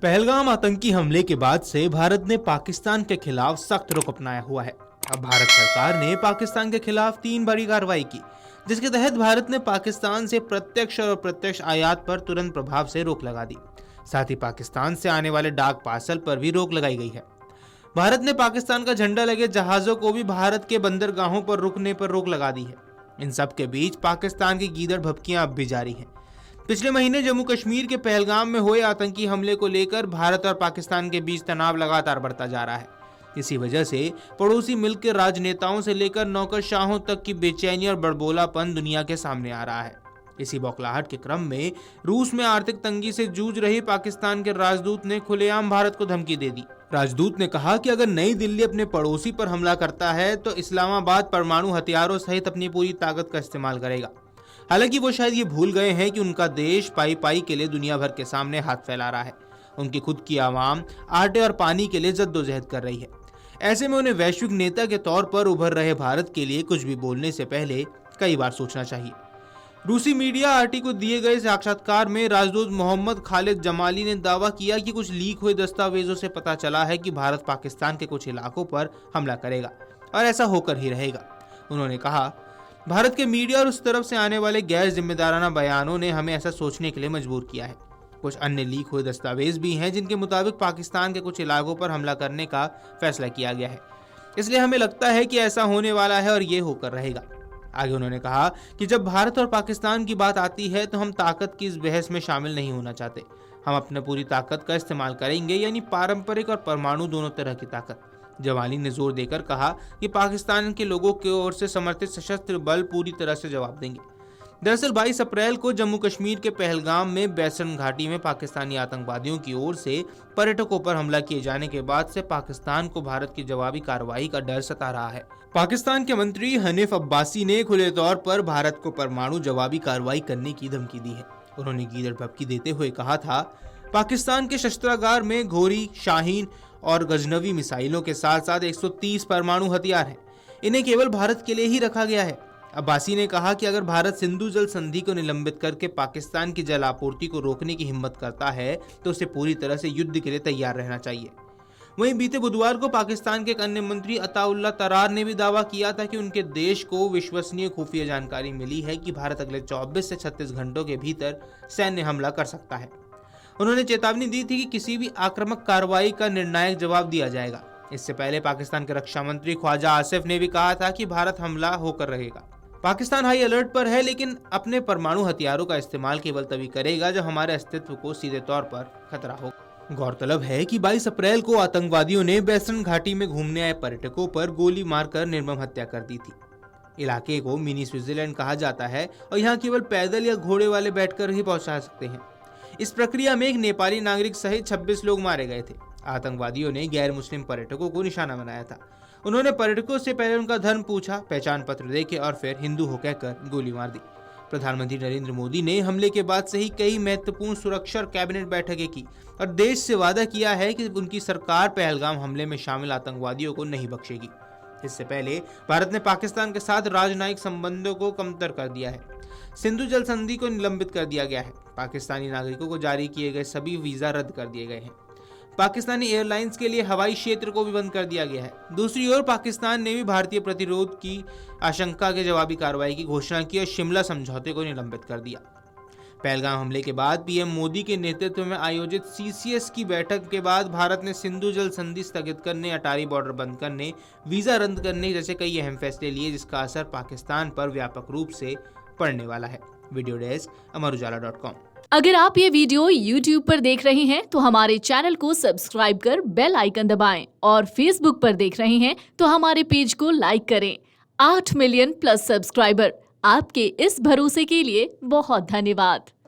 पहलगाम आतंकी हमले के बाद से भारत ने पाकिस्तान के खिलाफ सख्त रुख अपनाया हुआ है। अब भारत सरकार ने पाकिस्तान के खिलाफ 3 बड़ी कार्रवाई की, जिसके तहत भारत ने पाकिस्तान से प्रत्यक्ष और अप्रत्यक्ष आयात पर तुरंत प्रभाव से रोक लगा दी। साथ ही पाकिस्तान से आने वाले डाक पार्सल पर भी रोक लगाई गई है। भारत ने पाकिस्तान का झंडा लगे जहाजों को भी भारत के बंदरगाहों पर रुकने पर रोक लगा दी है। इन सब के बीच पाकिस्तान की गीदड़ भभकियां अब भी जारी हैं। पिछले महीने जम्मू कश्मीर के पहलगाम में हुए आतंकी हमले को लेकर भारत और पाकिस्तान के बीच तनाव लगातार बढ़ता जा रहा है। इसी वजह से पड़ोसी मुल्क के राजनेताओं से लेकर नौकरशाहों तक की बेचैनी और बड़बोलापन दुनिया के सामने आ रहा है। इसी बौखलाहट के क्रम में रूस में आर्थिक तंगी से जूझ रही पाकिस्तान के राजदूत ने खुलेआम भारत को धमकी दे दी। राजदूत ने कहा कि अगर नई दिल्ली अपने पड़ोसी पर हमला करता है तो इस्लामाबाद परमाणु हथियारों सहित अपनी पूरी ताकत का इस्तेमाल करेगा। हालांकि वो शायद ये भूल गए हैं कि उनका देश पाई पाई के लिए दुनिया भर के सामने हाथ फैला रहा है। उनकी खुद की आवाम आटे और पानी के लिए जद्दोजहद कर रही है। ऐसे में उन्हें वैश्विक नेता के तौर पर उभर रहे भारत के लिए कुछ भी बोलने से पहले कई बार सोचना चाहिए। रूसी मीडिया आरटी को दिए गए साक्षात्कार में राजदूत मोहम्मद खालिद जमाली ने दावा किया कि कुछ लीक हुए दस्तावेजों से पता चला है कि भारत पाकिस्तान के कुछ इलाकों पर हमला करेगा और ऐसा होकर ही रहेगा। उन्होंने कहा, भारत के मीडिया और उस तरफ से आने वाले गैर जिम्मेदाराना बयानों ने हमें ऐसा सोचने के लिए मजबूर किया है। कुछ अन्य लीक हुए दस्तावेज भी हैं जिनके मुताबिक पाकिस्तान के कुछ इलाकों पर हमला करने का फैसला किया गया है। इसलिए हमें लगता है कि ऐसा होने वाला है और ये होकर रहेगा। आगे उन्होंने कहा कि जब भारत और पाकिस्तान की बात आती है तो हम ताकत की इस बहस में शामिल नहीं होना चाहते। हम अपने पूरी ताकत का इस्तेमाल करेंगे, यानी पारंपरिक और परमाणु दोनों तरह की ताकत। जमाली ने जोर देकर कहा कि पाकिस्तान के लोगों की ओर से समर्थित सशस्त्र बल पूरी तरह से जवाब देंगे। दरअसल 22 अप्रैल को जम्मू कश्मीर के पहलगाम में बैसन घाटी में पाकिस्तानी आतंकवादियों की ओर से पर्यटकों पर हमला किए जाने के बाद से पाकिस्तान को भारत की जवाबी कार्रवाई का डर सता रहा है। पाकिस्तान के मंत्री हनीफ अब्बासी ने खुले तौर पर भारत को परमाणु जवाबी कार्रवाई करने की धमकी दी है। उन्होंने गीदड़ भभकी देते हुए कहा था, पाकिस्तान के शस्त्रागार में घोरी, शाहीन और गजनवी मिसाइलों के साथ साथ 130 परमाणु हथियार हैं। इन्हें केवल भारत के लिए ही रखा गया है। अब्बासी ने कहा कि अगर भारत सिंधु जल संधि को निलंबित करके पाकिस्तान की जल आपूर्ति को रोकने की हिम्मत करता है तो उसे पूरी तरह से युद्ध के लिए तैयार रहना चाहिए। वहीं बीते बुधवार को पाकिस्तान के एक अन्य मंत्री अताउल्ला तरार ने भी दावा किया था कि उनके देश को विश्वसनीय खुफिया जानकारी मिली है कि भारत अगले 24 से 36 घंटों के भीतर सैन्य हमला कर सकता है। उन्होंने चेतावनी दी थी कि किसी भी आक्रामक कार्रवाई का निर्णायक जवाब दिया जाएगा। इससे पहले पाकिस्तान के रक्षा मंत्री ख्वाजा आसिफ ने भी कहा था कि भारत हमला होकर रहेगा। पाकिस्तान हाई अलर्ट पर है, लेकिन अपने परमाणु हथियारों का इस्तेमाल केवल तभी करेगा जब हमारे अस्तित्व को सीधे तौर पर खतरा हो। गौरतलब है कि 22 अप्रैल को आतंकवादियों ने बैसन घाटी में घूमने आए पर्यटकों पर गोली मारकर निर्मम हत्या कर दी थी। इलाके को मिनी स्विट्जरलैंड कहा जाता है और यहाँ केवल पैदल या घोड़े वाले बैठकर ही पहुंचा सकते हैं। इस प्रक्रिया में एक नेपाली नागरिक सहित 26 लोग मारे गए थे। आतंकवादियों ने गैर मुस्लिम पर्यटकों को निशाना बनाया था। उन्होंने पर्यटकों से पहले उनका धर्म पूछा, पहचान पत्र देखे और फिर हिंदू हो कहकर गोली मार दी। प्रधानमंत्री नरेंद्र मोदी ने हमले के बाद से ही कई महत्वपूर्ण सुरक्षा और कैबिनेट बैठकें की और देश से वादा किया है कि उनकी सरकार पहलगाम हमले में शामिल आतंकवादियों को नहीं बख्शेगी। इससे पहले भारत ने पाकिस्तान के साथ राजनयिक संबंधों को कमतर कर दिया है। सिंधु जल संधि को निलंबित कर दिया गया है। पाकिस्तानी नागरिकों को जारी किए गए सभी वीजा रद्द कर दिए गए हैं। पाकिस्तानी एयरलाइंस के लिए हवाई क्षेत्र को भी बंद कर दिया गया है। दूसरी ओर पाकिस्तान ने भी भारतीय प्रतिरोध की आशंका के जवाबी कार्रवाई की घोषणा की और शिमला समझौते को निलंबित कर दिया। पहलगाम हमले के बाद पीएम मोदी के नेतृत्व में आयोजित सीसीएस की बैठक के बाद भारत ने सिंधु जल संधि स्थगित करने, अटारी बॉर्डर बंद करने, वीजा रद्द करने जैसे कई अहम फैसले लिए, जिसका असर पाकिस्तान पर व्यापक रूप से पड़ने वाला है। Video desk amarujala.com। अगर आप ये वीडियो YouTube पर देख रहे हैं तो हमारे चैनल को सब्सक्राइब कर बेल आइकन दबाएं और Facebook पर देख रहे हैं तो हमारे पेज को लाइक करें। 8 मिलियन प्लस सब्सक्राइबर, आपके इस भरोसे के लिए बहुत धन्यवाद।